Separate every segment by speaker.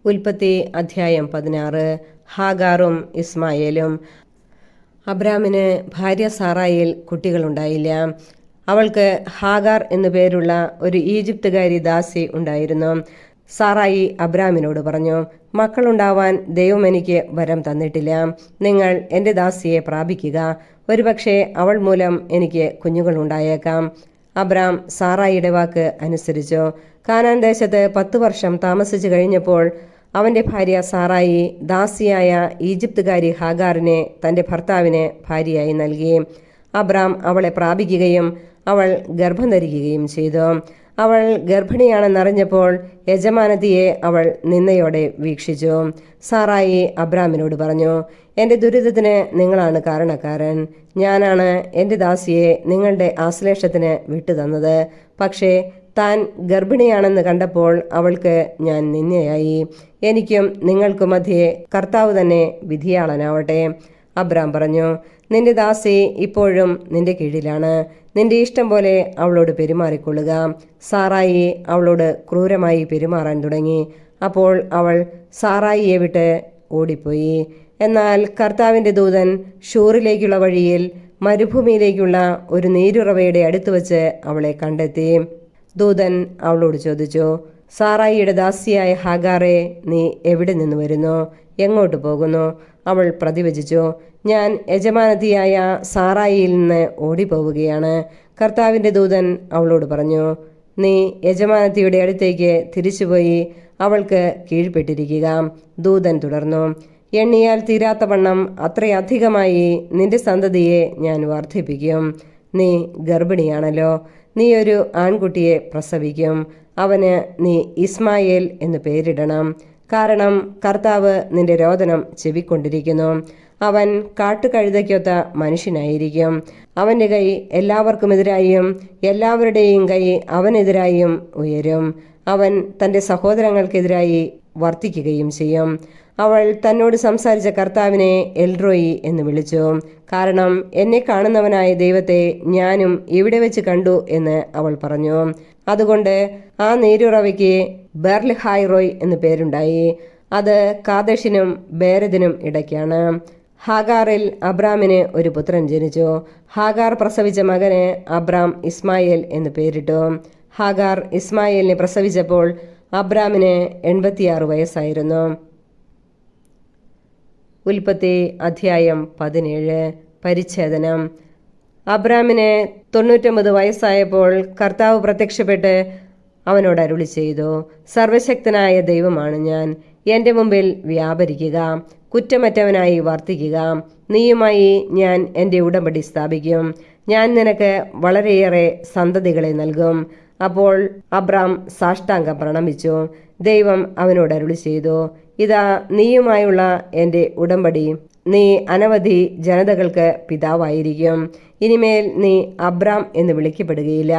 Speaker 1: ഉൽപ്പത്തി അധ്യായം 16. ഹാഗാറും ഇസ്മായേലും. അബ്രാമിന് ഭാര്യ സാറായിൽ കുട്ടികളുണ്ടായില്ല. അവൾക്ക് ഹാഗാർ എന്നു പേരുള്ള ഒരു ഈജിപ്തുകാരി ദാസി ഉണ്ടായിരുന്നു. സാറായി അബ്രാമിനോട് പറഞ്ഞു, മക്കളുണ്ടാവാൻ ദൈവം എനിക്ക് വരം തന്നിട്ടില്ല. നിങ്ങൾ എൻ്റെ ദാസിയെ പ്രാപിക്കുക. ഒരുപക്ഷെ അവൾ മൂലം എനിക്ക് കുഞ്ഞുങ്ങളുണ്ടായേക്കാം. അബ്രാം സാറായിയുടെ വാക്ക് അനുസരിച്ചു. കാനാൻ ദേശത്ത് 10 വർഷം താമസിച്ചു കഴിഞ്ഞപ്പോൾ അവൻ്റെ ഭാര്യ സാറായി ദാസിയായ ഈജിപ്തുകാരി ഹാഗാറിനെ തൻ്റെ ഭർത്താവിന് ഭാര്യയായി നൽകി. അബ്രാം അവളെ പ്രാപിക്കുകയും അവൾ ഗർഭം ധരിക്കുകയും ചെയ്തു. അവൾ ഗർഭിണിയാണെന്നറിഞ്ഞപ്പോൾ യജമാനത്തിയെ അവൾ നിന്ദയോടെ വീക്ഷിച്ചു. സാറായി അബ്രാമിനോട് പറഞ്ഞു, എൻ്റെ ദുരിതത്തിന് നിങ്ങളാണ് കാരണക്കാരൻ. ഞാനാണ് എൻ്റെ ദാസിയെ നിങ്ങളുടെ ആശ്ലേഷത്തിന് വിട്ടുതന്നത്. പക്ഷേ താൻ ഗർഭിണിയാണെന്ന് കണ്ടപ്പോൾ അവൾക്ക് ഞാൻ നിന്ദയായി. എനിക്കും നിങ്ങൾക്കും മധ്യേ കർത്താവ് തന്നെ വിധിയാളനാവട്ടെ. അബ്രാം പറഞ്ഞു, നിന്റെ ദാസി ഇപ്പോഴും നിന്റെ കീഴിലാണ്. നിന്റെ ഇഷ്ടം പോലെ അവളോട് പെരുമാറിക്കൊള്ളുക. സാറായി അവളോട് ക്രൂരമായി പെരുമാറാൻ തുടങ്ങി. അപ്പോൾ അവൾ സാറായിയെ വിട്ട് ഓടിപ്പോയി. എന്നാൽ കർത്താവിൻ്റെ ദൂതൻ ഷൂറിലേക്കുള്ള വഴിയിൽ മരുഭൂമിയിലേക്കുള്ള ഒരു നീരുറവയുടെ അടുത്ത് വച്ച് അവളെ കണ്ടെത്തി. ദൂതൻ അവളോട് ചോദിച്ചു, സാറായിയുടെ ദാസിയായ ഹാഗാറെ, നീ എവിടെ നിന്ന് വരുന്നു? എങ്ങോട്ട് പോകുന്നു? അവൾ പ്രതിവചിച്ചു, ഞാൻ യജമാനത്തിയായ സാറായിയിൽ നിന്ന് ഓടിപ്പോവുകയാണ്. കർത്താവിൻ്റെ ദൂതൻ അവളോട് പറഞ്ഞു, നീ യജമാനത്തിയുടെ അടുത്തേക്ക് തിരിച്ചുപോയി അവൾക്ക് കീഴ്പ്പെട്ടിരിക്കുക. ദൂതൻ തുടർന്നു, എണ്ണിയാൽ തീരാത്ത വണ്ണം അത്രയധികമായി നിന്റെ സന്തതിയെ ഞാൻ വർദ്ധിപ്പിക്കും. നീ ഗർഭിണിയാണല്ലോ. നീ ഒരു ആൺകുട്ടിയെ പ്രസവിക്കും. അവന് നീ ഇസ്മായേൽ എന്ന് പേരിടണം. കാരണം കർത്താവ് നിന്റെ രോദനം ചെവിക്കൊണ്ടിരിക്കുന്നു. അവൻ കാട്ടുകഴുതയ്ക്കൊത്ത മനുഷ്യനായിരിക്കും. അവൻ്റെ കൈ എല്ലാവർക്കുമെതിരായും എല്ലാവരുടെയും കൈ അവനെതിരായും ഉയരും. അവൻ തൻ്റെ സഹോദരങ്ങൾക്കെതിരായി വർത്തിക്കുകയും ചെയ്യും. അവൾ തന്നോട് സംസാരിച്ച കർത്താവിനെ എൽറോയി എന്ന് വിളിച്ചു. കാരണം എന്നെ കാണുന്നവനായ ദൈവത്തെ ഞാനും ഇവിടെ വെച്ച് കണ്ടു എന്ന് അവൾ പറഞ്ഞു. അതുകൊണ്ട് ആ നീരുറവയ്ക്ക് ബെർൽഹായ്റോയ് എന്ന് പേരുണ്ടായി. അത് കാദേശിനും ബേരദിനും ഇടയ്ക്കാണ്. ഹാഗാറിൽ അബ്രാമിന് ഒരു പുത്രൻ ജനിച്ചു. ഹാഗാർ പ്രസവിച്ച മകന് അബ്രാം ഇസ്മായേൽ എന്ന് പേരിട്ടു. ഹാഗാർ ഇസ്മായേലിനെ പ്രസവിച്ചപ്പോൾ അബ്രാമിന് 86 വയസ്സായിരുന്നു. ഉൽപ്പത്തി അധ്യായം 17. പരിച്ഛേദനം. അബ്രാമിന് 99 വയസ്സായപ്പോൾ കർത്താവ് പ്രത്യക്ഷപ്പെട്ട് അവനോട് അരുളി ചെയ്തു, സർവശക്തനായ ദൈവമാണ് ഞാൻ. എൻ്റെ മുമ്പിൽ വ്യാപരിക്കുക, കുറ്റമറ്റവനായി വർത്തിക്കുക. നീയുമായി ഞാൻ എൻ്റെ ഉടമ്പടി സ്ഥാപിക്കും. ഞാൻ നിനക്ക് വളരെയേറെ സന്തതികളെ നൽകും. അപ്പോൾ അബ്രാം സാഷ്ടാംഗം പ്രണമിച്ചു. ദൈവം അവനോട് അരുളി ചെയ്തു, ഇതാ നീയുമായുള്ള എൻ്റെ ഉടമ്പടി. നീ അനവധി ജനതകൾക്ക് പിതാവായിരിക്കും. ഇനിമേൽ നീ അബ്രാം എന്ന് വിളിക്കപ്പെടുകയില്ല.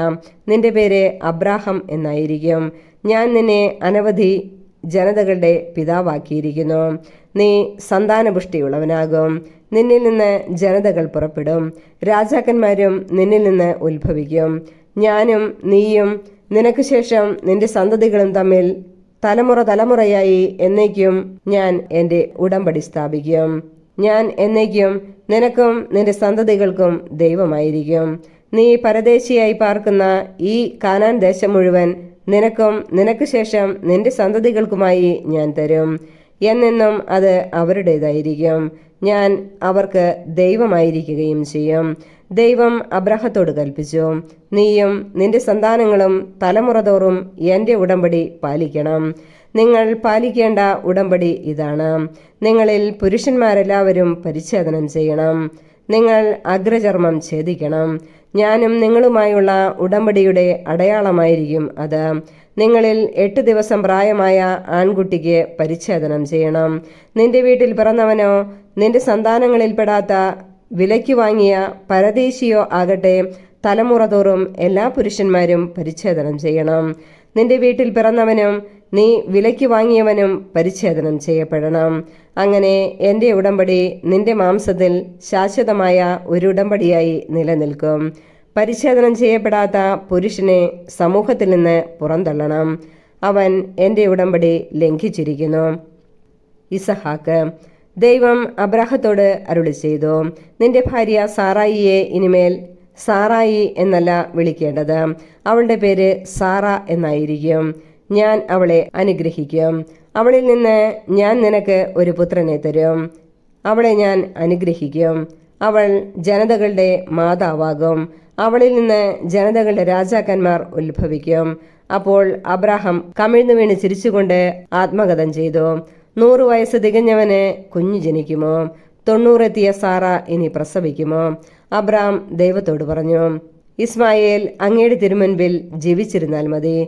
Speaker 1: നിന്റെ പേര് അബ്രാഹം എന്നായിരിക്കും. ഞാൻ നിന്നെ അനവധി ജനതകളുടെ പിതാവാക്കിയിരിക്കുന്നു. നീ സന്താനപുഷ്ടിയുള്ളവനാകും. നിന്നിൽ നിന്ന് ജനതകൾ പുറപ്പെടും. രാജാക്കന്മാരും നിന്നിൽ നിന്ന് ഉത്ഭവിക്കും. ഞാനും നീയും നിനക്ക് ശേഷം നിന്റെ സന്തതികളും തമ്മിൽ തലമുറ തലമുറയായി എന്നേക്കും ഞാൻ എൻ്റെ ഉടമ്പടി സ്ഥാപിക്കും. ഞാൻ എന്നേക്കും നിനക്കും നിന്റെ സന്തതികൾക്കും ദൈവമായിരിക്കും. നീ പരദേശിയായി പാർക്കുന്ന ഈ കാനാൻ ദേശം മുഴുവൻ നിനക്കും നിനക്ക് ശേഷം നിന്റെ സന്തതികൾക്കുമായി ഞാൻ തരും. എന്നെന്നും അത് അവരുടേതായിരിക്കും. ഞാൻ അവർക്ക് ദൈവമായിരിക്കുകയും ചെയ്യും. ദൈവം അബ്രാഹത്തോട് കൽപ്പിച്ചു, നീയും നിന്റെ സന്താനങ്ങളും തലമുറ തോറും എൻ്റെ ഉടമ്പടി പാലിക്കണം. നിങ്ങൾ പാലിക്കേണ്ട ഉടമ്പടി ഇതാണ്. നിങ്ങളിൽ പുരുഷന്മാരെല്ലാവരും പരിച്ഛേദനം ചെയ്യണം. നിങ്ങൾ അഗ്രചർമ്മം ഛേദിക്കണം. ഞാനും നിങ്ങളുമായുള്ള ഉടമ്പടിയുടെ അടയാളമായിരിക്കും അത്. നിങ്ങളിൽ 8 ദിവസം പ്രായമായ ആൺകുട്ടിക്ക് പരിച്ഛേദനം ചെയ്യണം. നിന്റെ വീട്ടിൽ പിറന്നവനോ നിന്റെ സന്താനങ്ങളിൽപ്പെടാത്ത വിലയ്ക്ക് വാങ്ങിയ പരദേശിയോ ആകട്ടെ, തലമുറ തോറും എല്ലാ പുരുഷന്മാരും പരിച്ഛേദനം ചെയ്യണം. നിന്റെ വീട്ടിൽ പിറന്നവനും നീ വിലയ്ക്ക് വാങ്ങിയവനും പരിച്ഛേദനം ചെയ്യപ്പെടണം. അങ്ങനെ എൻ്റെ ഉടമ്പടി നിന്റെ മാംസത്തിൽ ശാശ്വതമായ ഒരു ഉടമ്പടിയായി നിലനിൽക്കും. പരിച്ഛേദനം ചെയ്യപ്പെടാത്ത പുരുഷനെ സമൂഹത്തിൽ നിന്ന് പുറന്തള്ളണം. അവൻ എൻ്റെ ഉടമ്പടി ലംഘിച്ചിരിക്കുന്നു. ഇസഹാക്ക്: ദൈവം അബ്രാഹത്തോട് അരുളി ചെയ്തു, നിന്റെ ഭാര്യ സാറായിയെ ഇനിമേൽ സാറായി എന്നല്ല വിളിക്കേണ്ടത്, അവളുടെ പേര് സാറ എന്നായിരിക്കും. ഞാൻ അവളെ അനുഗ്രഹിക്കും, അവളിൽ നിന്ന് ഞാൻ നിനക്ക് ഒരു പുത്രനെ തരും. അവളെ ഞാൻ അനുഗ്രഹിക്കും, അവൾ ജനതകളുടെ മാതാവാകും, അവളിൽ നിന്ന് ജനതകളുടെ രാജാക്കന്മാർ ഉത്ഭവിക്കും. അപ്പോൾ അബ്രാഹാം കമിഴ്ന്നു വീണ് ചിരിച്ചുകൊണ്ട് ആത്മഗതം ചെയ്തു. 100 വയസ്സ് തികഞ്ഞവന് കുഞ്ഞു ജനിക്കുമോ? 90 എത്തിയ സാറ ഇനി പ്രസവിക്കുമോ? അബ്രാം ദൈവത്തോട് പറഞ്ഞു, ഇസ്മായേൽ അങ്ങയുടെ തിരുമുൻപിൽ ജീവിച്ചിരുന്നാൽ മതി.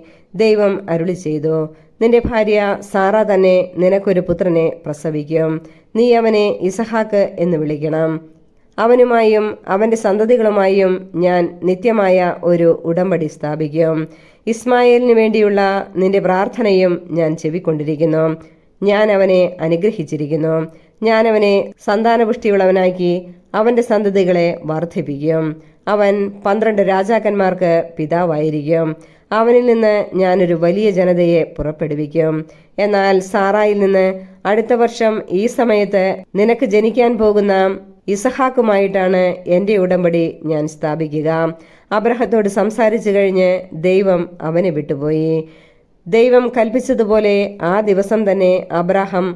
Speaker 1: ദൈവം അരുളി ചെയ്തു, നിന്റെ ഭാര്യ സാറ തന്നെ നിനക്കൊരു പുത്രനെ പ്രസവിക്കും. നീ അവനെ ഇസഹാക്ക് എന്ന് വിളിക്കണം. അവനുമായും അവന്റെ സന്തതികളുമായും ഞാൻ നിത്യമായ ഒരു ഉടമ്പടി സ്ഥാപിക്കും. ഇസ്മായേലിന് വേണ്ടിയുള്ള നിന്റെ പ്രാർത്ഥനയും ഞാൻ ചെവിക്കൊണ്ടിരിക്കുന്നു. ഞാൻ അവനെ അനുഗ്രഹിച്ചിരിക്കുന്നു. ഞാൻ അവനെ സന്താനപുഷ്ടിയുള്ളവനാക്കി അവന്റെ സന്തതികളെ വർദ്ധിപ്പിക്കും. അവൻ 12 രാജാക്കന്മാർക്ക് പിതാവായിരിക്കും. അവനിൽ നിന്ന് ഞാനൊരു വലിയ ജനതയെ പുറപ്പെടുവിക്കും. എന്നാൽ സാറായിൽ നിന്ന് അടുത്ത വർഷം ഈ സമയത്ത് നിനക്ക് ജനിക്കാൻ പോകുന്ന ഇസഹാക്കുമായിട്ടാണ് എൻ്റെ ഉടമ്പടി ഞാൻ സ്ഥാപിക്കുക. അബ്രാഹത്തോട് സംസാരിച്ചു കഴിഞ്ഞ് ദൈവം അവനെ വിട്ടുപോയി. ദൈവം കൽപ്പിച്ചതുപോലെ ആ ദിവസം തന്നെ അബ്രാഹാം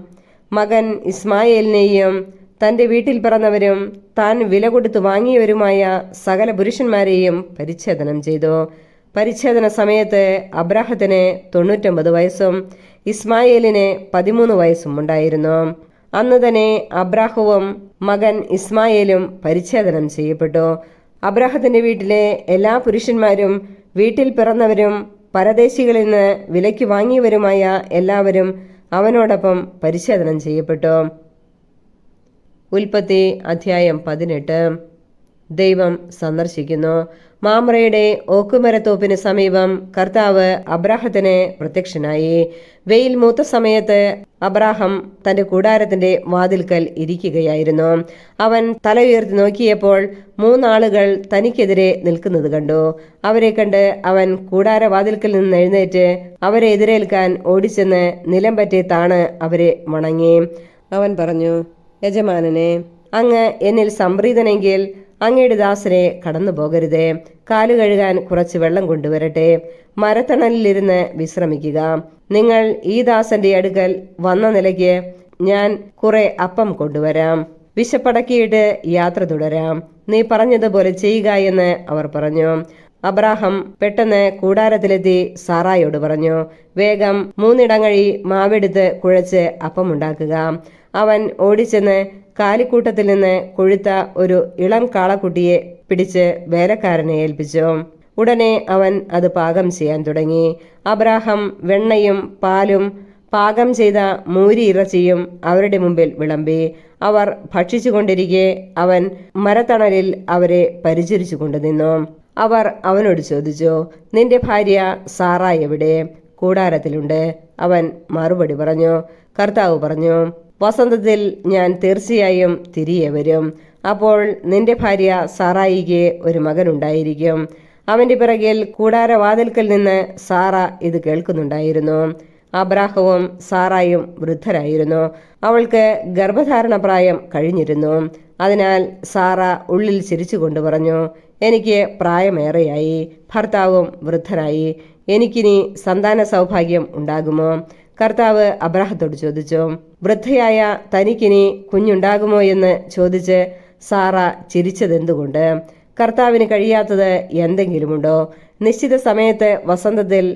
Speaker 1: മകൻ ഇസ്മായേലിനെയും തൻ്റെ വീട്ടിൽ പിറന്നവരും താൻ വില കൊടുത്തു വാങ്ങിയവരുമായ സകല പുരുഷന്മാരെയും പരിച്ഛേദനം ചെയ്തു. പരിച്ഛേദന സമയത്ത് അബ്രാഹത്തിന് 99 വയസ്സും ഇസ്മായേലിന് 13 വയസ്സും ഉണ്ടായിരുന്നു. അന്ന് തന്നെ അബ്രാഹവും മകൻ ഇസ്മായേലും പരിച്ഛേദനം ചെയ്യപ്പെട്ടു. അബ്രാഹത്തിന്റെ വീട്ടിലെ എല്ലാ പുരുഷന്മാരും വീട്ടിൽ പിറന്നവരും പരദേശികളിൽ നിന്ന് വിലയ്ക്ക് വാങ്ങിയവരുമായ എല്ലാവരും അവനോടൊപ്പം പരിച്ഛേദനം ചെയ്യപ്പെട്ടു. ഉൽപ്പത്തി അധ്യായം 18. ദൈവം സന്ദർശിക്കുന്നു. മാമ്രയുടെ ഓക്കുമരത്തോപ്പിന് സമീപം കർത്താവ് അബ്രാഹത്തിന് പ്രത്യക്ഷനായി. വെയിൽ മൂത്ത സമയത്ത് അബ്രാഹാം തന്റെ കൂടാരത്തിന്റെ വാതിൽക്കൽ ഇരിക്കുകയായിരുന്നു. അവൻ തല ഉയർത്തി നോക്കിയപ്പോൾ 3 ആളുകൾ തനിക്കെതിരെ നിൽക്കുന്നത് കണ്ടു. അവരെ കണ്ട് അവൻ കൂടാരവാതിൽക്കൽ നിന്ന് എഴുന്നേറ്റ് അവരെ എതിരേൽക്കാൻ ഓടിച്ചെന്ന് നിലം പറ്റി താണ് അവരെ വണങ്ങി. അവൻ പറഞ്ഞു, യജമാനനെ, അങ്ങ് എന്നിൽ സംപ്രീതനെങ്കിൽ അങ്ങയുടെ ദാസനെ കടന്നു പോകരുതേ. കാലു കഴുകാൻ കുറച്ച് വെള്ളം കൊണ്ടുവരട്ടെ. മരത്തണലിലിരുന്ന് വിശ്രമിക്കുക. നിങ്ങൾ ഈ ദാസന്റെ അടുക്കൽ വന്ന നിലയ്ക്ക് ഞാൻ കുറെ അപ്പം കൊണ്ടുവരാം. വിശപ്പടക്കിയിട്ട് യാത്ര തുടരാം. നീ പറഞ്ഞതുപോലെ ചെയ്യുക എന്ന് അവർ പറഞ്ഞു. അബ്രാഹാം പെട്ടെന്ന് കൂടാരത്തിലെത്തി സാറായോട് പറഞ്ഞു, വേഗം 3 ഇടങ്ങഴി മാവെടുത്ത് കുഴച്ച് അപ്പമുണ്ടാക്കുക. അവൻ ഓടിച്ചെന്ന് കാലിക്കൂട്ടത്തിൽ നിന്ന് കൊഴുത്ത ഒരു ഇളം കാളക്കുട്ടിയെ പിടിച്ച് വേലക്കാരനെ ഏൽപ്പിച്ചു. ഉടനെ അവൻ അത് പാകം ചെയ്യാൻ തുടങ്ങി. അബ്രാഹാം വെണ്ണയും പാലും പാകം ചെയ്ത മൂരി ഇറച്ചിയും അവരുടെ മുമ്പിൽ വിളമ്പി. അവർ ഭക്ഷിച്ചുകൊണ്ടിരിക്കെ അവൻ മരത്തണലിൽ അവരെ പരിചരിച്ചു കൊണ്ടുനിന്നു. അവർ അവനോട് ചോദിച്ചു, നിന്റെ ഭാര്യ സാറ എവിടെ? കൂടാരത്തിലുണ്ട്. അവൻ മറുപടി പറഞ്ഞു. കർത്താവ് പറഞ്ഞു, വസന്തത്തിൽ ഞാൻ തീർച്ചയായും തിരികെ വരും. അപ്പോൾ നിന്റെ ഭാര്യ സാറായിക്ക് ഒരു മകനുണ്ടായിരിക്കും. അവന്റെ പിറകിൽ കൂടാരവാതിൽക്കൽ നിന്ന് സാറ ഇത് കേൾക്കുന്നുണ്ടായിരുന്നു. അബ്രാഹവും സാറായും വൃദ്ധരായിരുന്നു. അവൾക്ക് ഗർഭധാരണ പ്രായം കഴിഞ്ഞിരുന്നു. അതിനാൽ സാറ ഉള്ളിൽ ചിരിച്ചുകൊണ്ട് പറഞ്ഞു, എനിക്ക് പ്രായമേറെയായി, ഭർത്താവും വൃദ്ധനായി, എനിക്കിനി സന്താന സൗഭാഗ്യം ഉണ്ടാകുമോ? കർത്താവ് അബ്രാഹത്തോട് ചോദിച്ചു, വൃദ്ധയായ തനിക്കിനി കുഞ്ഞുണ്ടാകുമോ എന്ന് ചോദിച്ച് സാറ ചിരിച്ചതെന്തുകൊണ്ട്? കർത്താവിന് കഴിയാത്തത് എന്തെങ്കിലുമുണ്ടോ? നിശ്ചിത സമയത്ത് വസന്തത്തിൽ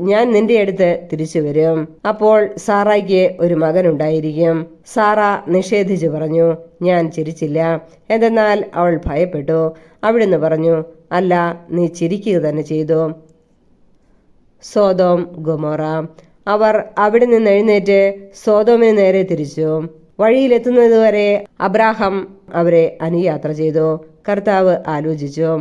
Speaker 1: ഞാൻ നിന്റെ അടുത്ത് തിരിച്ചു വരും. അപ്പോൾ സാറായ്ക്ക് ഒരു മകനുണ്ടായിരിക്കും. സാറ നിഷേധിച്ചു പറഞ്ഞു, ഞാൻ ചിരിച്ചില്ല. എന്തെന്നാൽ അവൾ ഭയപ്പെട്ടു. അവിടുന്ന് പറഞ്ഞു, അല്ല, നീ ചിരിക്കുക തന്നെ ചെയ്തു. Sodom Gomorrah. അവർ അവിടെ നിന്ന് എഴുന്നേറ്റ് സോദോമിന് നേരെ തിരിച്ചു. വഴിയിലെത്തുന്നതുവരെ അബ്രാഹാം അവരെ അനുയാത്ര ചെയ്തു. കർത്താവ് ആലോചിച്ചു,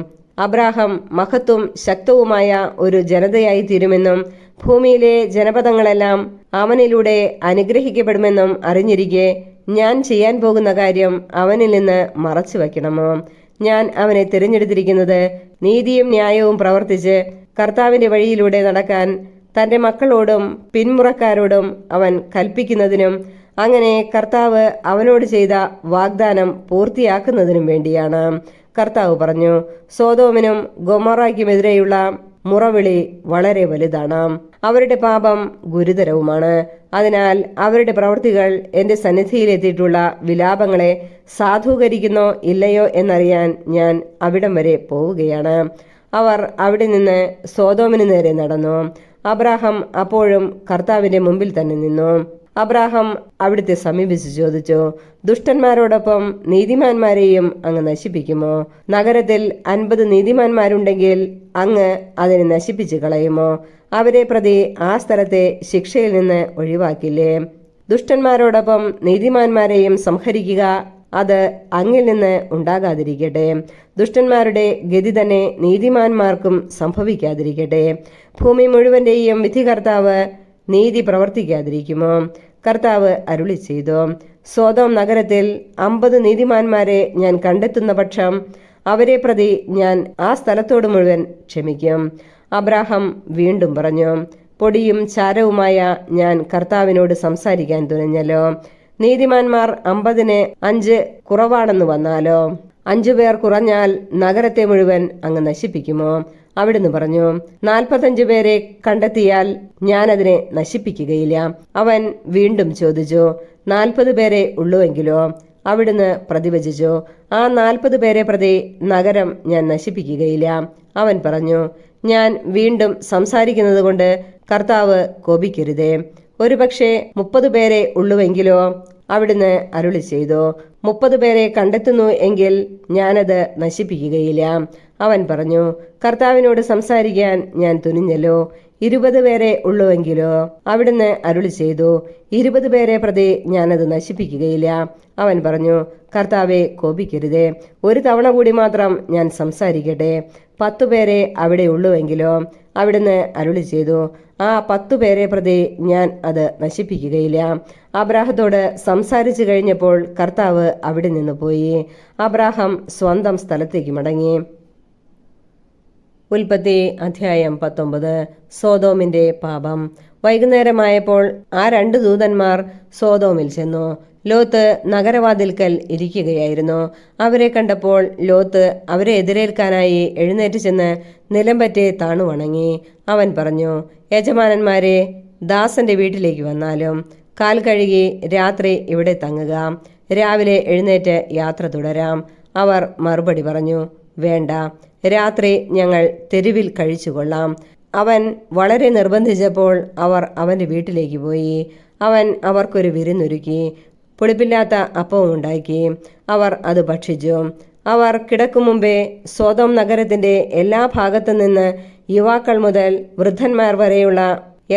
Speaker 1: അബ്രാഹാം മഹത്വം ശക്തവുമായ ഒരു ജനതയായി തീരുമെന്നും ഭൂമിയിലെ ജനപദങ്ങളെല്ലാം അവനിലൂടെ അനുഗ്രഹിക്കപ്പെടുമെന്നും അറിഞ്ഞിരിക്കെ ഞാൻ ചെയ്യാൻ പോകുന്ന കാര്യം അവനിൽ നിന്ന് മറച്ചു വയ്ക്കണമോ? ഞാൻ അവനെ തിരഞ്ഞെടുത്തിരിക്കുന്നത് നീതിയും ന്യായവും പ്രവർത്തിച്ച് കർത്താവിന്റെ വഴിയിലൂടെ നടക്കാൻ തൻ്റെ മക്കളോടും പിന്മുറക്കാരോടും അവൻ കൽപ്പിക്കുന്നതിനും അങ്ങനെ കർത്താവ് അവനോട് ചെയ്ത വാഗ്ദാനം പൂർത്തിയാക്കുന്നതിനും വേണ്ടിയാണ്. കർത്താവ് പറഞ്ഞു, സോദോമിനും ഗൊമോറായ്ക്കുമെതിരെയുള്ള മുറവിളി വളരെ വലുതാണ്. അവരുടെ പാപം ഗുരുതരവുമാണ്. അതിനാൽ അവരുടെ പ്രവൃത്തികൾ എൻ്റെ സന്നിധിയിലെത്തിയിട്ടുള്ള വിലാപങ്ങളെ സാധൂകരിക്കുന്നോ ഇല്ലയോ എന്നറിയാൻ ഞാൻ അവിടം വരെ പോവുകയാണ്. അവർ അവിടെ നിന്ന് സോദോമിന് നേരെ നടന്നു. അബ്രാഹാം അപ്പോഴും കർത്താവിന്റെ മുമ്പിൽ തന്നെ നിന്നു. അബ്രാഹാം അവിടുത്തെ സമീപിച്ച് ചോദിച്ചു, ദുഷ്ടന്മാരോടൊപ്പം നീതിമാന്മാരെയും അങ്ങ് നശിപ്പിക്കുമോ? നഗരത്തിൽ 50 നീതിമാന്മാരുണ്ടെങ്കിൽ അങ്ങ് അതിനെ നശിപ്പിച്ചു കളയുമോ? അവരെ പ്രതി ആ സ്ഥലത്തെ ശിക്ഷയിൽ നിന്ന് ഒഴിവാക്കില്ലേ? ദുഷ്ടന്മാരോടൊപ്പം നീതിമാന്മാരെയും സംഹരിക്കുക, അത് അങ്ങിൽ നിന്ന് ഉണ്ടാകാതിരിക്കട്ടെ. ദുഷ്ടന്മാരുടെ ഗതി തന്നെ നീതിമാന്മാർക്കും സംഭവിക്കാതിരിക്കട്ടെ. ഭൂമി മുഴുവന്റെയും വിധികർത്താവ് നീതി പ്രവർത്തിക്കാതിരിക്കുമോ? കർത്താവ് അരുളി ചെയ്തു, സോദോം നഗരത്തിൽ 50 നീതിമാന്മാരെ ഞാൻ കണ്ടെത്തുന്ന പക്ഷം അവരെ പ്രതി ഞാൻ ആ സ്ഥലത്തോട് മുഴുവൻ ക്ഷമിക്കും. അബ്രാഹാം വീണ്ടും പറഞ്ഞു, പൊടിയും ചാരവുമായ ഞാൻ കർത്താവിനോട് സംസാരിക്കാൻ തുനിഞ്ഞല്ലോ. നീതിമാന്മാർ 50-ന് 5 കുറവാണെന്ന് വന്നാലോ? 5 പേർ കുറഞ്ഞാൽ നഗരത്തെ മുഴുവൻ അങ്ങ് നശിപ്പിക്കുമോ? അവിടുന്ന് പറഞ്ഞു, 45 പേരെ കണ്ടെത്തിയാൽ ഞാനതിനെ നശിപ്പിക്കുകയില്ല. അവൻ വീണ്ടും ചോദിച്ചു, 40 പേരെ ഉള്ളുവെങ്കിലോ? അവിടുന്ന് പ്രതിവചിച്ചു, ആ 40 പേരെ പ്രതി നഗരം ഞാൻ നശിപ്പിക്കുകയില്ല. അവൻ പറഞ്ഞു, ഞാൻ വീണ്ടും സംസാരിക്കുന്നത് കൊണ്ട് കർത്താവ് കോപിക്കരുതേ. ഒരുപക്ഷെ 30 പേരെ ഉള്ളുവെങ്കിലോ? അവിടുന്ന് അരുളി ചെയ്തു, 30 പേരെ കണ്ടെത്തുന്നു എങ്കിൽ ഞാനത് നശിപ്പിക്കുകയില്ല. അവൻ പറഞ്ഞു, കർത്താവിനോട് സംസാരിക്കാൻ ഞാൻ തുനിഞ്ഞല്ലോ. 20 പേരെ ഉള്ളുവെങ്കിലോ? അവിടുന്ന് അരുളി ചെയ്തു, 20 പേരെ പ്രതി ഞാനത് നശിപ്പിക്കുകയില്ല. അവൻ പറഞ്ഞു, കർത്താവെ കോപിക്കരുതേ. ഒരു തവണ കൂടി മാത്രം ഞാൻ സംസാരിക്കട്ടെ. 10 പേരെ അവിടെ ഉള്ളുവെങ്കിലോ? അവിടുന്ന് അരുളി ചെയ്തു, ആ 10 പേരെ പ്രതി ഞാൻ അത് നശിപ്പിക്കുകയില്ല. അബ്രാഹത്തോട് സംസാരിച്ചു കഴിഞ്ഞപ്പോൾ കർത്താവ് അവിടെ നിന്ന് പോയി. അബ്രാഹാം സ്വന്തം സ്ഥലത്തേക്ക് മടങ്ങി. ഉൽപ്പത്തി അധ്യായം 19. സോദോമിന്റെ പാപം. വൈകുന്നേരമായപ്പോൾ ആ 2 ദൂതന്മാർ സോദോമിൽ ചെന്നു. ലോത്ത് നഗരവാതിൽക്കൽ ഇരിക്കുകയായിരുന്നു. അവരെ കണ്ടപ്പോൾ ലോത്ത് അവരെ എതിരേൽക്കാനായി എഴുന്നേറ്റ് ചെന്ന് നിലംപറ്റെ താണു വണങ്ങി. അവൻ പറഞ്ഞു, യജമാനന്മാരെ, ദാസന്റെ വീട്ടിലേക്ക് വന്നാലും കാൽ കഴുകി രാത്രി ഇവിടെ തങ്ങുക. രാവിലെ എഴുന്നേറ്റ് യാത്ര തുടരാം. അവർ മറുപടി പറഞ്ഞു, വേണ്ട, രാത്രി ഞങ്ങൾ തെരുവിൽ കഴിച്ചുകൊള്ളാം. അവൻ വളരെ നിർബന്ധിച്ചപ്പോൾ അവർ അവന്റെ വീട്ടിലേക്ക് പോയി. അവൻ അവർക്കൊരു വിരുന്നൊരുക്കി. പുളിപ്പില്ലാത്ത അപ്പവും ഉണ്ടാക്കി. അവർ അത് ഭക്ഷിച്ചു. അവർ കിടക്കും മുമ്പേ സോദോം നഗരത്തിന്റെ എല്ലാ ഭാഗത്തു നിന്ന് യുവാക്കൾ മുതൽ വൃദ്ധന്മാർ വരെയുള്ള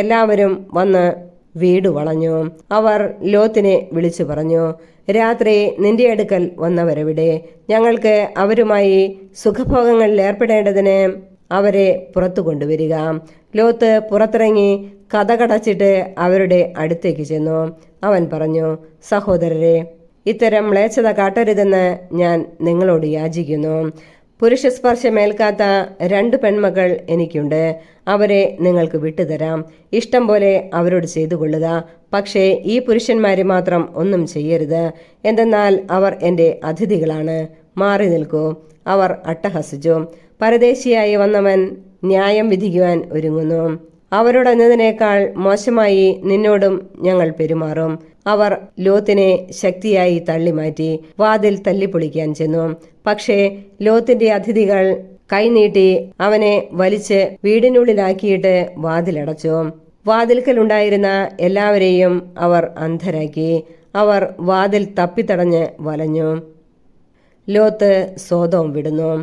Speaker 1: എല്ലാവരും വന്ന് വീട് വളഞ്ഞു. അവർ ലോത്തിനെ വിളിച്ചു പറഞ്ഞു, രാത്രി നിന്റെ അടുക്കൽ വന്നവരെവിടെ? ഞങ്ങൾക്ക് അവരുമായി സുഖഭോഗങ്ങളിൽ ഏർപ്പെടേണ്ടതിന് അവരെ പുറത്തു കൊണ്ടുവരിക. ലോത്ത് പുറത്തിറങ്ങി കതകടച്ചിട്ട് അവരുടെ അടുത്തേക്ക് ചെന്നു. അവൻ പറഞ്ഞു, സഹോദരരെ, ഇത്തരം മ്ലേച്ഛത കാട്ടരുതെന്ന് ഞാൻ നിങ്ങളോട് യാചിക്കുന്നു. പുരുഷസ്പർശമേൽക്കാത്ത 2 പെൺമക്കൾ എനിക്കുണ്ട്. അവരെ നിങ്ങൾക്ക് വിട്ടുതരാം. ഇഷ്ടം പോലെ അവരോട് ചെയ്തു കൊള്ളുക. പക്ഷേ ഈ പുരുഷന്മാരെ മാത്രം ഒന്നും ചെയ്യരുത്. എന്തെന്നാൽ അവർ എൻ്റെ അതിഥികളാണ്. മാറി നിൽക്കൂ. അവർ അട്ടഹസിച്ചു. പരദേശിയായി വന്നവൻ ന്യായം വിധിക്കുവാൻ ഒരുങ്ങുന്നു. അവരോടന്നതിനേക്കാൾ മോശമായി നിന്നോടും ഞങ്ങൾ പെരുമാറും. അവർ ലോത്തിനെ ശക്തിയായി തള്ളിമാറ്റി വാതിൽ തല്ലിപ്പൊളിക്കാൻ ചെന്നു. പക്ഷേ ലോത്തിന്റെ അതിഥികൾ കൈനീട്ടി അവനെ വലിച്ച് വീടിനുള്ളിലാക്കിയിട്ട് വാതിലടച്ചു. വാതിൽക്കലുണ്ടായിരുന്ന എല്ലാവരെയും അവർ അന്ധരാക്കി. അവർ വാതിൽ തപ്പിത്തടഞ്ഞ് വലഞ്ഞു. ലോത്ത് സോദോം വിടുന്നു.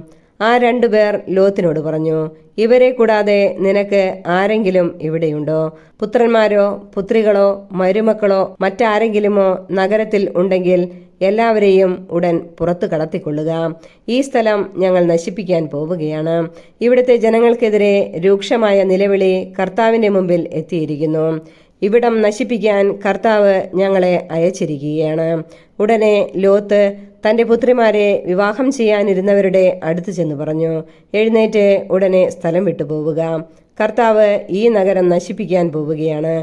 Speaker 1: ആ 2 പേർ ലോത്തിനോട് പറഞ്ഞു, ഇവരെ കൂടാതെ നിനക്ക് ആരെങ്കിലും ഇവിടെയുണ്ടോ? പുത്രന്മാരോ പുത്രികളോ മരുമക്കളോ മറ്റാരെങ്കിലുമോ നഗരത്തിൽ ഉണ്ടെങ്കിൽ എല്ലാവരെയും ഉടൻ പുറത്തു കടത്തിക്കൊള്ളുക. ഈ സ്ഥലം ഞങ്ങൾ നശിപ്പിക്കാൻ പോവുകയാണ്. ഇവിടുത്തെ ജനങ്ങൾക്കെതിരെ രൂക്ഷമായ നിലവിളി കർത്താവിന്റെ മുമ്പിൽ എത്തിയിരിക്കുന്നു. ഇവിടം നശിപ്പിക്കാൻ കർത്താവ് ഞങ്ങളെ അയച്ചിരിക്കുകയാണ്. ഉടനെ ലോത്ത് തന്റെ പുത്രിമാരെ വിവാഹം ചെയ്യാനിരുന്നവരുടെ അടുത്ത് ചെന്ന് പറഞ്ഞു, എഴുന്നേറ്റ് ഉടനെ സ്ഥലം വിട്ടുപോവുക. കർത്താവ് ഈ നഗരം നശിപ്പിക്കാൻ പോവുകയാണ്.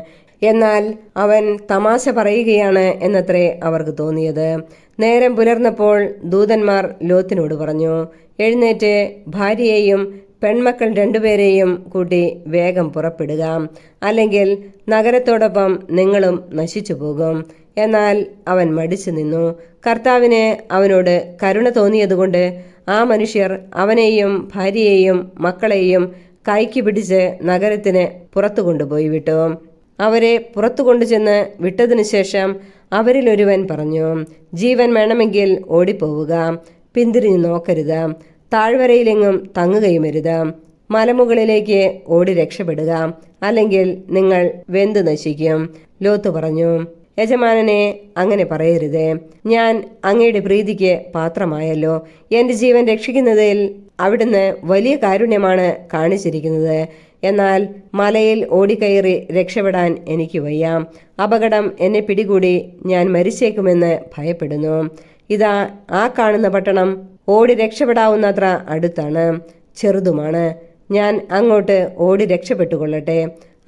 Speaker 1: എന്നാൽ അവൻ തമാശ പറയുകയാണ് എന്നത്രേ അവർക്ക് തോന്നിയത്. നേരം പുലർന്നപ്പോൾ ദൂതന്മാർ ലോത്തിനോട് പറഞ്ഞു, എഴുന്നേറ്റ് ഭാര്യയെയും പെൺമക്കൾ രണ്ടുപേരെയും കൂട്ടി വേഗം പുറപ്പെടുക, അല്ലെങ്കിൽ നഗരത്തോടൊപ്പം നിങ്ങളും നശിച്ചു പോകും. എന്നാൽ അവൻ മടിച്ചു നിന്നു. കർത്താവിന് അവനോട് കരുണ തോന്നിയതുകൊണ്ട് ആ മനുഷ്യർ അവനെയും ഭാര്യയെയും മക്കളെയും കൈക്ക് പിടിച്ച് നഗരത്തിന് പുറത്തു കൊണ്ടുപോയി വിട്ടു. അവരെ പുറത്തു കൊണ്ടുചെന്ന് വിട്ടതിനു ശേഷം അവരിലൊരുവൻ പറഞ്ഞു, ജീവൻ വേണമെങ്കിൽ ഓടിപ്പോവുക, പിന്തിരിഞ്ഞു നോക്കരുത്, താഴ്വരയിലെങ്ങും തങ്ങുകയുമരുത്, മലമുകളിലേക്ക് ഓടി രക്ഷപ്പെടുക, അല്ലെങ്കിൽ നിങ്ങൾ വെന്തു നശിക്കും. ലോത്ത് പറഞ്ഞു, യജമാനനെ അങ്ങനെ പറയരുതേ, ഞാൻ അങ്ങയുടെ പ്രീതിക്ക് പാത്രമായല്ലോ. എൻ്റെ ജീവൻ രക്ഷിക്കുന്നതിൽ അവിടുന്ന് വലിയ കാരുണ്യമാണ് കാണിച്ചിരിക്കുന്നത്. എന്നാൽ മലയിൽ ഓടിക്കയറി രക്ഷപ്പെടാൻ എനിക്ക് വയ്യ. അപകടം എന്നെ പിടികൂടി ഞാൻ മരിച്ചേക്കുമെന്ന് ഭയപ്പെടുന്നു. ഇതാ ആ കാണുന്ന പട്ടണം ഓടി രക്ഷപ്പെടാവുന്നത്ര അടുത്താണ്, ചെറുതുമാണ്. ഞാൻ അങ്ങോട്ട് ഓടി രക്ഷപ്പെട്ടുകൊള്ളട്ടെ,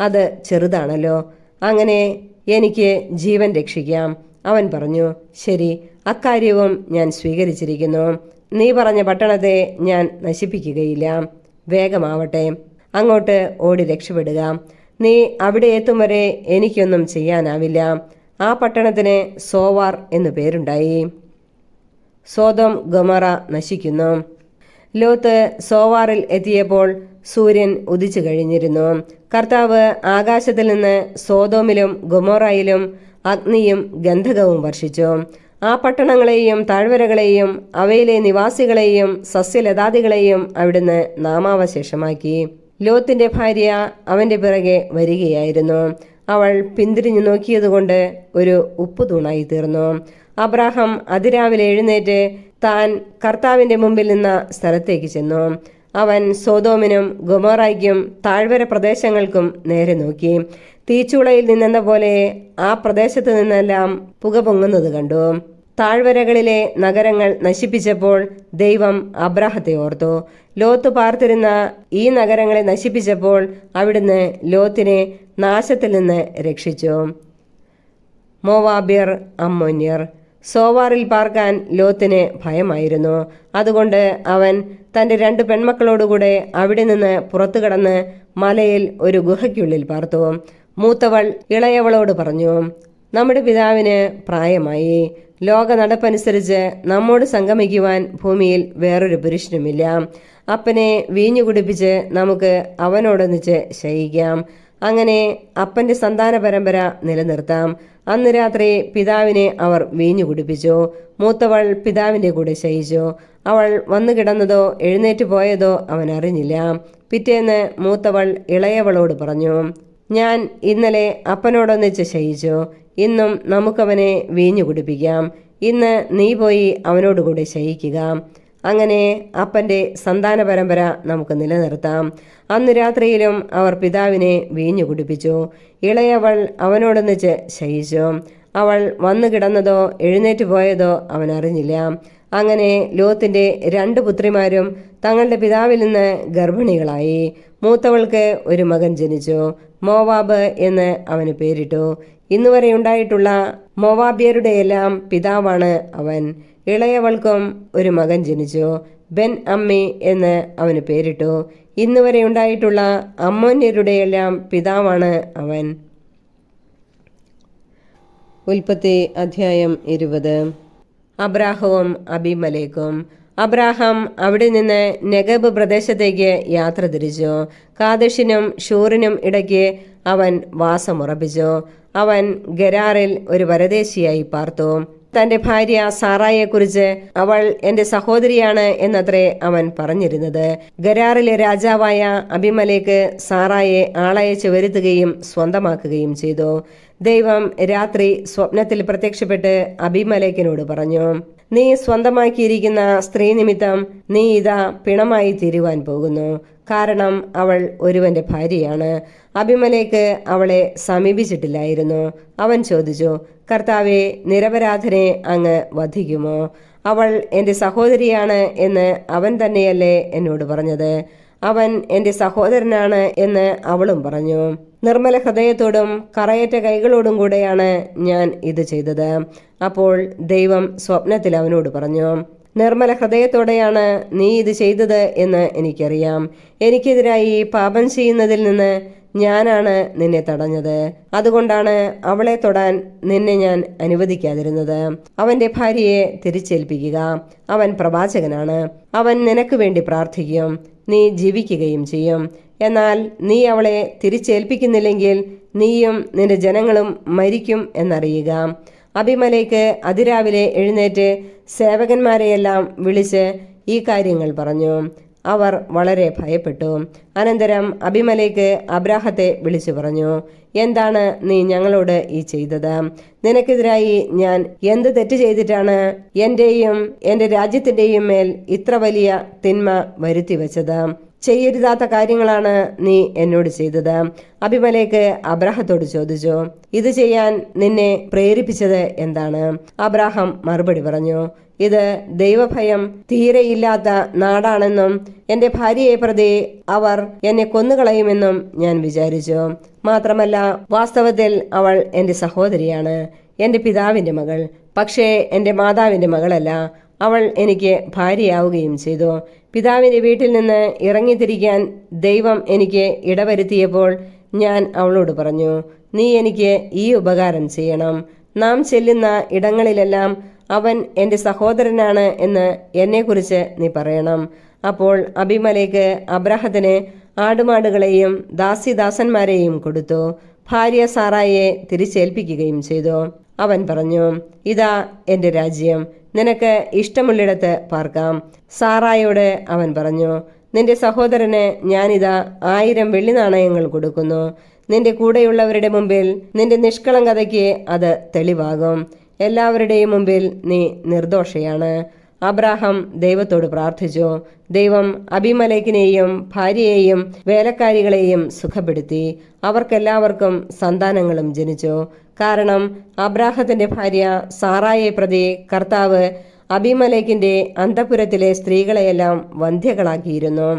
Speaker 1: അത് ചെറുതാണല്ലോ, അങ്ങനെ എനിക്ക് ജീവൻ രക്ഷിക്കാം. അവൻ പറഞ്ഞു, ശരി, അക്കാര്യവും ഞാൻ സ്വീകരിച്ചിരിക്കുന്നു. നീ പറഞ്ഞ പട്ടണത്തെ ഞാൻ നശിപ്പിക്കുകയില്ല. വേഗമാവട്ടെ, അങ്ങോട്ട് ഓടി രക്ഷപ്പെടുക. നീ അവിടെ എത്തും വരെ എനിക്കൊന്നും ചെയ്യാനാവില്ല. ആ പട്ടണത്തിന് സോവാർ എന്നു പേരുണ്ടായി. സോദോം ഗൊമോറ നശിക്കുന്നു. ലോത്ത് സോവാറിൽ എത്തിയപ്പോൾ സൂര്യൻ ഉദിച്ചു കഴിഞ്ഞിരുന്നു. കർത്താവ് ആകാശത്തിൽ നിന്ന് സോദോമിലും ഗൊമോറയിലും അഗ്നിയും ഗന്ധകവും വർഷിച്ചു. ആ പട്ടണങ്ങളെയും താഴ്വരകളെയും അവയിലെ നിവാസികളെയും സസ്യലതാദികളെയും അവിടുന്ന് നാമാവശേഷമാക്കി. ലോത്തിന്റെ ഭാര്യ അവന്റെ പിറകെ വരികയായിരുന്നു. അവൾ പിന്തിരിഞ്ഞു നോക്കിയതുകൊണ്ട് ഒരു ഉപ്പുതൂണായി തീർന്നു. അബ്രാഹാം അതിരാവിലെ എഴുന്നേറ്റ് താൻ കർത്താവിന്റെ മുമ്പിൽ നിന്ന സ്ഥലത്തേക്ക് ചെന്നു. അവൻ സോദോമിനും ഗൊമോറായ്ക്കും താഴ്വര പ്രദേശങ്ങൾക്കും നേരെ നോക്കി. തീച്ചൂളയിൽ നിന്നെന്ന പോലെ ആ പ്രദേശത്ത് നിന്നെല്ലാം പുക പൊങ്ങുന്നത് കണ്ടു. താഴ്വരകളിലെ നഗരങ്ങൾ നശിപ്പിച്ചപ്പോൾ ദൈവം അബ്രാഹത്തെ ഓർത്തു. ലോത്ത് പാർത്തിരുന്ന ഈ നഗരങ്ങളെ നശിപ്പിച്ചപ്പോൾ അവിടുന്ന് ലോത്തിനെ നാശത്തിൽ നിന്ന് രക്ഷിച്ചു. മോവാബ്യർ, അമ്മോന്യർ. സോവാറിൽ പാർക്കാൻ ലോത്തിന് ഭയമായിരുന്നു. അതുകൊണ്ട് അവൻ തൻ്റെ 2 പെൺമക്കളോടുകൂടെ അവിടെ നിന്ന് പുറത്തു കടന്ന് മലയിൽ ഒരു ഗുഹയ്ക്കുള്ളിൽ പാർത്തു. മൂത്തവൾ ഇളയവളോട് പറഞ്ഞു, നമ്മുടെ പിതാവിന് പ്രായമായി. ലോക നടപ്പനുസരിച്ച് നമ്മോട് സംഗമിക്കുവാൻ ഭൂമിയിൽ വേറൊരു പുരുഷനുമില്ല. അപ്പനെ വീഞ്ഞു കുടിപ്പിച്ച് നമുക്ക് അവനോടൊന്നിച്ച് ശയിക്കാം. അങ്ങനെ അപ്പന്റെ സന്താന പരമ്പര നിലനിർത്താം. അന്ന് രാത്രി പിതാവിനെ അവർ വീഞ്ഞു കുടിപ്പിച്ചു. മൂത്തവൾ പിതാവിന്റെ കൂടെ ശയിച്ചു. അവൾ വന്നു കിടന്നതോ എഴുന്നേറ്റ് പോയതോ അവൻ അറിഞ്ഞില്ല. പിറ്റേന്ന് മൂത്തവൾ ഇളയവളോട് പറഞ്ഞു, ഞാൻ ഇന്നലെ അപ്പനോടൊന്നിച്ച് ശയിച്ചു. ഇന്നും നമുക്കവനെ വീഞ്ഞു കുടിപ്പിക്കാം. ഇന്ന് നീ പോയി അവനോടുകൂടെ ശയിക്കുക. അങ്ങനെ അപ്പന്റെ സന്താന പരമ്പര നമുക്ക് നിലനിർത്താം. അന്ന് രാത്രിയിലും അവർ പിതാവിനെ വീഞ്ഞു കുടിപ്പിച്ചു. ഇളയവൾ അവനോടൊന്നിച്ച് ശയിച്ചു. അവൾ വന്നു കിടന്നതോ എഴുന്നേറ്റ് പോയതോ അവൻ അറിഞ്ഞില്ല. അങ്ങനെ ലോത്തിന്റെ 2 പുത്രിമാരും തങ്ങളുടെ പിതാവിൽ നിന്ന് ഗർഭിണികളായി. മൂത്തവൾക്ക് ഒരു മകൻ ജനിച്ചു. മോവാബ് എന്ന് അവന് പേരിട്ടു. ഇന്നുവരെ ഉണ്ടായിട്ടുള്ള മോവാബ്യരുടെയെല്ലാം പിതാവാണ് അവൻ. ഇളയവൾക്കും ഒരു മകൻ ജനിച്ചു. ബെൻ അമ്മി എന്ന് അവന് പേരിട്ടു. ഇന്നുവരെ ഉണ്ടായിട്ടുള്ള അമ്മോന്യരുടെയെല്ലാം പിതാവാണ് അവൻ. ഉൽപ്പത്തി അധ്യായം 20. അബ്രാഹവും അബീമലേക്കും. അബ്രാഹാം അവിടെ നിന്ന് നെഗബ് പ്രദേശത്തേക്ക് യാത്ര തിരിച്ചു. കാദേശിനും ഷൂറിനും ഇടയ്ക്ക് അവൻ വാസമുറപ്പിച്ചു. അവൻ ഗരാറിൽ ഒരു പരദേശിയായി പാർത്തു. തന്റെ ഭാര്യ സാറായെക്കുറിച്ച് അവൾ എന്റെ സഹോദരിയാണ് എന്നത്രേ അവൻ പറഞ്ഞിരുന്നത്. ഗരാറിലെ രാജാവായ അബിമലേക്ക് സാറായെ ആളയച്ച് വരുത്തുകയും സ്വന്തമാക്കുകയും ചെയ്തു. ദൈവം രാത്രി സ്വപ്നത്തിൽ പ്രത്യക്ഷപ്പെട്ട് അബിമലേക്കിനോട് പറഞ്ഞു, നീ സ്വന്തമാക്കിയിരിക്കുന്ന സ്ത്രീ നിമിത്തം നീ ഇതാ പിണമായി തീരുവാൻ പോകുന്നു. കാരണം അവൾ ഒരുവന്റെ ഭാര്യയാണ്. അബിമലേക്ക് അവളെ സമീപിച്ചിട്ടില്ലായിരുന്നു. അവൻ ചോദിച്ചു, കർത്താവെ, നിരപരാധനെ അങ്ങ് വധിക്കുമോ? അവൾ എൻ്റെ സഹോദരിയാണ് എന്ന് അവൻ തന്നെയല്ലേ എന്നോട് പറഞ്ഞത്? അവൻ എൻ്റെ സഹോദരനാണ് എന്ന് അവളും പറഞ്ഞു. നിർമ്മല ഹൃദയത്തോടും കറയറ്റ കൈകളോടും കൂടെയാണ് ഞാൻ ഇത് ചെയ്തത്. അപ്പോൾ ദൈവം സ്വപ്നത്തിൽ അവനോട് പറഞ്ഞു, നിർമ്മല ഹൃദയത്തോടെയാണ് നീ ഇത് ചെയ്തത് എന്ന് എനിക്കറിയാം. എനിക്കെതിരായി പാപം ചെയ്യുന്നതിൽ നിന്ന് ഞാനാണ് നിന്നെ തടഞ്ഞത്. അതുകൊണ്ടാണ് അവളെ തൊടാൻ നിന്നെ ഞാൻ അനുവദിക്കാതിരുന്നത്. അവന്റെ ഭാര്യയെ തിരിച്ചേൽപ്പിക്കുക. അവൻ പ്രവാചകനാണ്. അവൻ നിനക്ക് വേണ്ടി പ്രാർത്ഥിക്കും. നീ ജീവിക്കുകയും ചെയ്യും. എന്നാൽ നീ അവളെ തിരിച്ചേൽപ്പിക്കുന്നില്ലെങ്കിൽ നീയും നിന്റെ ജനങ്ങളും മരിക്കും എന്നറിയുക. അബിമേലെക്ക് അതിരാവിലെ എഴുന്നേറ്റ് സേവകന്മാരെയെല്ലാം വിളിച്ച് ഈ കാര്യങ്ങൾ പറഞ്ഞു. അവർ വളരെ ഭയപ്പെട്ടു. അനന്തരം അബിമേലെക്ക് അബ്രാഹത്തെ വിളിച്ചു പറഞ്ഞു, എന്താണ് നീ ഞങ്ങളോട് ഈ ചെയ്തത്? നിനക്കെതിരായി ഞാൻ എന്ത് തെറ്റ് ചെയ്തിട്ടാണ് എന്റെയും എന്റെ രാജ്യത്തിന്റെയും മേൽ ഇത്ര വലിയ തിന്മ വരുത്തി വെച്ചത്? ചെയ്യരുതാത്ത കാര്യങ്ങളാണ് നീ എന്നോട് ചെയ്തത്. അബിമേലെക്ക് അബ്രാഹത്തോട് ചോദിച്ചു, ഇത് ചെയ്യാൻ നിന്നെ പ്രേരിപ്പിച്ചത് എന്താണ്? അബ്രാഹാം മറുപടി പറഞ്ഞു, ഇത് ദൈവഭയം തീരെയില്ലാത്ത നാടാണെന്നും എന്റെ ഭാര്യയെ പ്രതി അവർ എന്നെ കൊന്നുകളയുമെന്നും ഞാൻ വിചാരിച്ചു. മാത്രമല്ല, വാസ്തവത്തിൽ അവൾ എന്റെ സഹോദരിയാണ്, എന്റെ പിതാവിന്റെ മകൾ. പക്ഷേ എന്റെ മാതാവിന്റെ മകളല്ല. അവൾ എനിക്ക് ഭാര്യയാവുകയും ചെയ്തു. പിതാവിന്റെ വീട്ടിൽ നിന്ന് ഇറങ്ങിത്തിരിക്കാൻ ദൈവം എനിക്ക് ഇടവരുത്തിയപ്പോൾ ഞാൻ അവളോട് പറഞ്ഞു, നീ എനിക്ക് ഈ ഉപകാരം ചെയ്യണം. നാം ചെല്ലുന്ന ഇടങ്ങളിലെല്ലാം അവൻ എൻ്റെ സഹോദരനാണ് എന്ന് എന്നെക്കുറിച്ച് നീ പറയണം. അപ്പോൾ അബിമേലെക്ക് അബ്രാഹത്തിന് ആടുമാടുകളെയും ദാസിദാസന്മാരെയും കൊടുത്തു. ഭാര്യ സാറായെ തിരിച്ചേൽപ്പിക്കുകയും ചെയ്തു. അവൻ പറഞ്ഞു, ഇതാ എൻ്റെ രാജ്യം, നിനക്ക് ഇഷ്ടമുള്ളിടത്ത് പാർക്കാം. സാറായോട് അവൻ പറഞ്ഞു, നിന്റെ സഹോദരന് ഞാനിതാ 1000 വെള്ളി നാണയങ്ങൾ കൊടുക്കുന്നു. നിന്റെ കൂടെയുള്ളവരുടെ മുമ്പിൽ നിന്റെ നിഷ്കളങ്കതയ്ക്ക് അത് തെളിവാകും. എല്ലാവരുടെയും മുമ്പിൽ നീ നിർദോഷയാണ്. അബ്രാഹാം ദൈവത്തോട് പ്രാർത്ഥിച്ചു. ദൈവം അബിമേലെക്കിനെയും ഭാര്യയെയും വേലക്കാരികളെയും സുഖപ്പെടുത്തി. അവർക്കെല്ലാവർക്കും സന്താനങ്ങളും ജനിച്ചു. കാരണം അബ്രാഹത്തിന്റെ ഭാര്യ സാറായെ പ്രതി കർത്താവ് അബിമേലെക്കിന്റെ അന്തഃപുരത്തിലെ സ്ത്രീകളെയെല്ലാം വന്ധ്യകളാക്കിയിരുന്നു.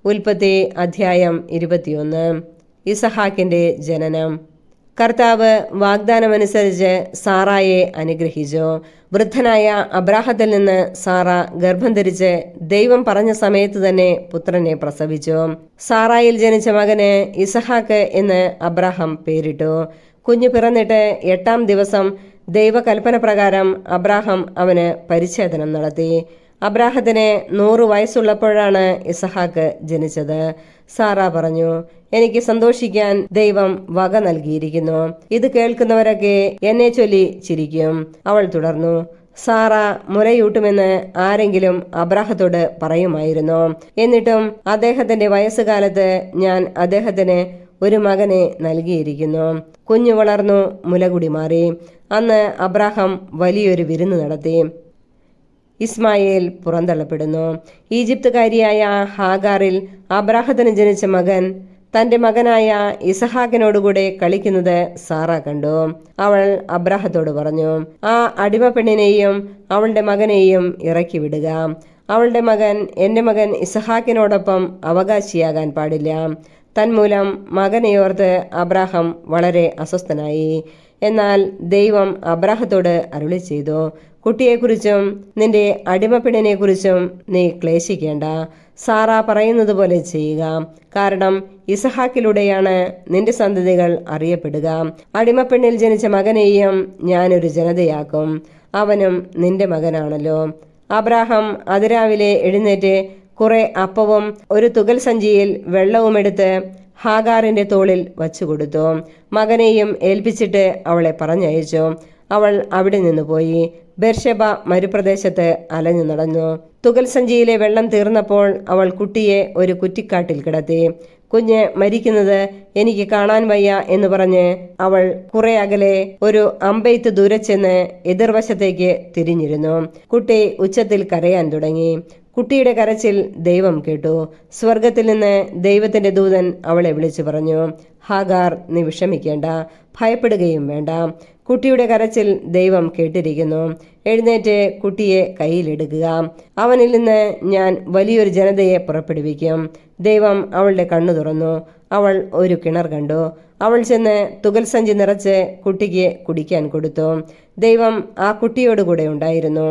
Speaker 1: ഉൽപ്പത്തി അധ്യായം 21. ഇസഹാക്കിന്റെ ജനനം. കർത്താവ് വാഗ്ദാനമനുസരിച്ച് സാറായെ അനുഗ്രഹിച്ചു. വൃദ്ധനായ അബ്രാഹത്തിൽ നിന്ന് സാറ ഗർഭം ധരിച്ച് ദൈവം പറഞ്ഞ സമയത്ത് തന്നെ പുത്രനെ പ്രസവിച്ചു. സാറായിൽ ജനിച്ച മകന് ഇസഹാക്ക് എന്ന് അബ്രാഹാം പേരിട്ടു. കുഞ്ഞു പിറന്നിട്ട് 8-ാം ദിവസം ദൈവകൽപ്പന പ്രകാരം അബ്രാഹാം അവന് പരിച്ഛേദനം നടത്തി. അബ്രാഹത്തിന് 100 വയസ്സുള്ളപ്പോഴാണ് ഇസഹാക്ക് ജനിച്ചത്. സാറ പറഞ്ഞു, എനിക്ക് സന്തോഷിക്കാൻ ദൈവം വക നൽകിയിരിക്കുന്നു. ഇത് കേൾക്കുന്നവരൊക്കെ എന്നെ ചൊല്ലി ചിരിക്കും. അവൾ തുടർന്നു, സാറ മുലയൂട്ടുമെന്ന് ആരെങ്കിലും അബ്രാഹത്തോട് പറയുമായിരുന്നു. എന്നിട്ടും അദ്ദേഹത്തിന്റെ വയസ്സുകാലത്ത് ഞാൻ അദ്ദേഹത്തിന് ഒരു മകനെ നൽകിയിരിക്കുന്നു. കുഞ്ഞു വളർന്നു, മുലകുടി മാറി. അന്ന് അബ്രാഹാം വലിയൊരു വിരുന്ന് നടത്തി. ഇസ്മായേൽ പുറന്തള്ളപ്പെടുന്നു. ഈജിപ്തുകാരിയായ ഹാഗാറിൽ അബ്രാഹത്തിന് ജനിച്ച മകൻ തന്റെ മകനായ ഇസഹാക്കിനോടുകൂടെ കളിക്കുന്നത് സാറ കണ്ടു. അവൾ അബ്രാഹത്തോട് പറഞ്ഞു, ആ അടിമ പെണ്ണിനെയും അവളുടെ മകനെയും ഇറക്കി വിടുക. അവളുടെ മകൻ എന്റെ മകൻ ഇസഹാക്കിനോടൊപ്പം അവകാശിയാകാൻ പാടില്ല. തന്മൂലം മകനെയോർത്ത് അബ്രാഹാം വളരെ അസ്വസ്ഥനായി. എന്നാൽ ദൈവം അബ്രാഹത്തോട് അരുളി ചെയ്തു, കുട്ടിയെക്കുറിച്ചും നിന്റെ അടിമപ്പെണ്ണിനെക്കുറിച്ചും നീ ക്ലേശിക്കേണ്ട. സാറ പറയുന്നത് പോലെ ചെയ്യുക. കാരണം ഇസഹാക്കിലൂടെയാണ് നിന്റെ സന്തതികൾ അറിയപ്പെടുക. അടിമപ്പെണ്ണിൽ ജനിച്ച മകനെയും ഞാനൊരു ജനതയാക്കും. അവനും നിന്റെ മകനാണല്ലോ. അബ്രാഹാം അതിരാവിലെ എഴുന്നേറ്റ് കുറെ അപ്പവും ഒരു തുകൽ സഞ്ചിയിൽ വെള്ളവുമെടുത്ത് ഹാഗാറിന്റെ തോളിൽ വച്ചുകൊടുത്തു. മകനെയും ഏൽപ്പിച്ചിട്ട് അവളെ പറഞ്ഞയച്ചു. അവൾ അവിടെ നിന്ന് പോയി ബെർഷെബ മരുപ്രദേശത്ത് അലഞ്ഞു നടന്നു. തുകൽ സഞ്ചിയിലെ വെള്ളം തീർന്നപ്പോൾ അവൾ കുട്ടിയെ ഒരു കുറ്റിക്കാട്ടിൽ കിടത്തി. കുഞ്ഞ് മരിക്കുന്നത് എനിക്ക് കാണാൻ വയ്യ എന്ന് പറഞ്ഞ് അവൾ കുറെ അകലെ ഒരു അമ്പെയ്ത്ത് ദൂരെ ചെന്ന് എതിർവശത്തേക്ക് തിരിഞ്ഞിരുന്നു. കുട്ടി ഉച്ചത്തിൽ കരയാൻ തുടങ്ങി. കുട്ടിയുടെ കരച്ചിൽ ദൈവം കേട്ടു. സ്വർഗത്തിൽ നിന്ന് ദൈവത്തിന്റെ ദൂതൻ അവളെ വിളിച്ചു പറഞ്ഞു, ഹാഗാർ, നീ വിഷമിക്കേണ്ട, ഭയപ്പെടുകയും വേണ്ട. കുട്ടിയുടെ കരച്ചിൽ ദൈവം കേട്ടിരിക്കുന്നു. എഴുന്നേറ്റ് കുട്ടിയെ കയ്യിലെടുക്കുക. അവനിൽ നിന്ന് ഞാൻ വലിയൊരു ജനതയെ പുറപ്പെടുവിക്കും. ദൈവം അവളുടെ കണ്ണു തുറന്നു. അവൾ ഒരു കിണർ കണ്ടു. അവൾ ചെന്ന് തുകൽ സഞ്ചി നിറച്ച് കുട്ടിക്ക് കുടിക്കാൻ കൊടുത്തു. ദൈവം ആ കുട്ടിയോടുകൂടെ ഉണ്ടായിരുന്നു.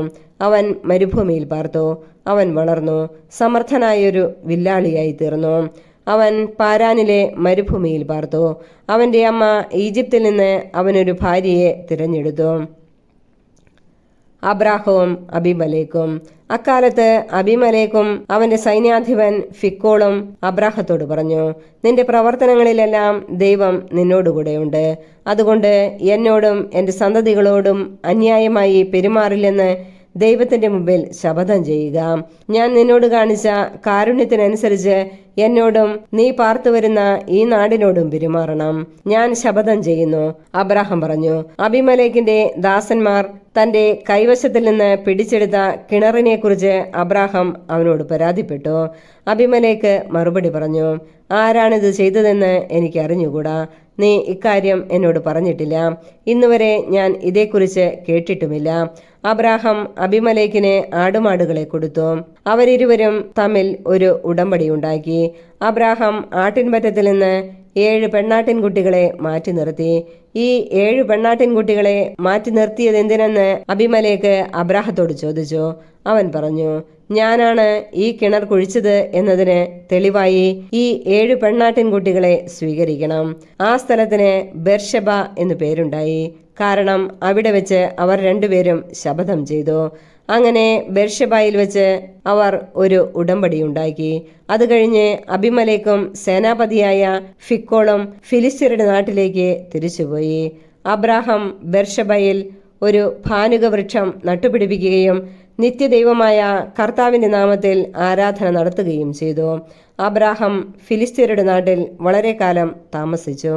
Speaker 1: അവൻ മരുഭൂമിയിൽ പാർത്തു. അവൻ വളർന്നു സമർത്ഥനായൊരു വില്ലാളിയായി തീർന്നു. അവൻ പാരാനിലെ മരുഭൂമിയിൽ പാർത്തു. അവന്റെ അമ്മ ഈജിപ്തിൽ നിന്ന് അവനൊരു ഭാര്യയെ തിരഞ്ഞെടുത്തു. അബ്രാഹവും അബിമലേക്കും. അക്കാലത്ത് അബിമലേക്കും അവന്റെ സൈന്യാധിപൻ ഫിക്കോളും അബ്രാഹത്തോട് പറഞ്ഞു, നിന്റെ പ്രവർത്തനങ്ങളിലെല്ലാം ദൈവം നിന്നോടുകൂടെയുണ്ട്. അതുകൊണ്ട് എന്നോടും എൻ്റെ സന്തതികളോടും അന്യായമായി പെരുമാറില്ലെന്ന് ദൈവത്തിന്റെ മുമ്പിൽ ശപഥം ചെയ്യുക. ഞാൻ നിന്നോട് കാണിച്ച കാരുണ്യത്തിനനുസരിച്ച് എന്നോടും നീ പാർത്തുവരുന്ന ഈ നാടിനോടും പെരുമാറണം. ഞാൻ ശപഥം ചെയ്യുന്നു. അബ്രാഹാം പറഞ്ഞു. അബിമലേക്കിന്റെ ദാസന്മാർ തന്റെ കൈവശത്തിൽ നിന്ന് പിടിച്ചെടുത്ത കിണറിനെ കുറിച്ച് അബ്രാഹാം അവനോട് പരാതിപ്പെട്ടു. അബിമലേക്ക് മറുപടി പറഞ്ഞു, ആരാണിത് ചെയ്തതെന്ന് എനിക്ക് അറിഞ്ഞുകൂടാ. നീ ഇക്കാര്യം എന്നോട് പറഞ്ഞിട്ടില്ല. ഇന്നുവരെ ഞാൻ ഇതേക്കുറിച്ച് കേട്ടിട്ടുമില്ല. അബ്രാഹാം അബിമലേക്കിന് ആടുമാടുകളെ കൊടുത്തു. അവരിരുവരും തമ്മിൽ ഒരു ഉടമ്പടി ഉണ്ടാക്കി. അബ്രാഹാം ആട്ടിൻപറ്റത്തിൽ നിന്ന് 7 പെണ്ണാട്ടിൻകുട്ടികളെ മാറ്റി നിർത്തി. ഈ 7 പെണ്ണാട്ടിൻകുട്ടികളെ മാറ്റി നിർത്തിയതെന്തിനെന്ന് അബിമലേക്ക് അബ്രാഹത്തോട് ചോദിച്ചു. അവൻ പറഞ്ഞു, ഞാനാണ് ഈ കിണർ കുഴിച്ചത് എന്നതിന് തെളിവായി ഈ 7 പെണ്ണാട്ടിൻകുട്ടികളെ സ്വീകരിക്കണം. ആ സ്ഥലത്തിന് ബെർഷബ എന്നു പേരുണ്ടായി. കാരണം അവിടെ വെച്ച് അവർ രണ്ടുപേരും ശപഥം ചെയ്തു. അങ്ങനെ ബെർഷബായിൽ വെച്ച് അവർ ഒരു ഉടമ്പടി ഉണ്ടാക്കി. അത് കഴിഞ്ഞ് അബിമലേക്കും സേനാപതിയായ ഫിക്കോളും ഫിലിസ്ത്യരുടെ നാട്ടിലേക്ക് തിരിച്ചുപോയി. അബ്രാഹാം ബെർഷബയിൽ ഒരു ഭാനുക വൃക്ഷം നട്ടുപിടിപ്പിക്കുകയും നിത്യദൈവമായ കർത്താവിന്റെ നാമത്തിൽ ആരാധന നടത്തുകയും ചെയ്തു. അബ്രാഹാം ഫിലിസ്ത്യരുടെ നാട്ടിൽ വളരെ കാലം താമസിച്ചു.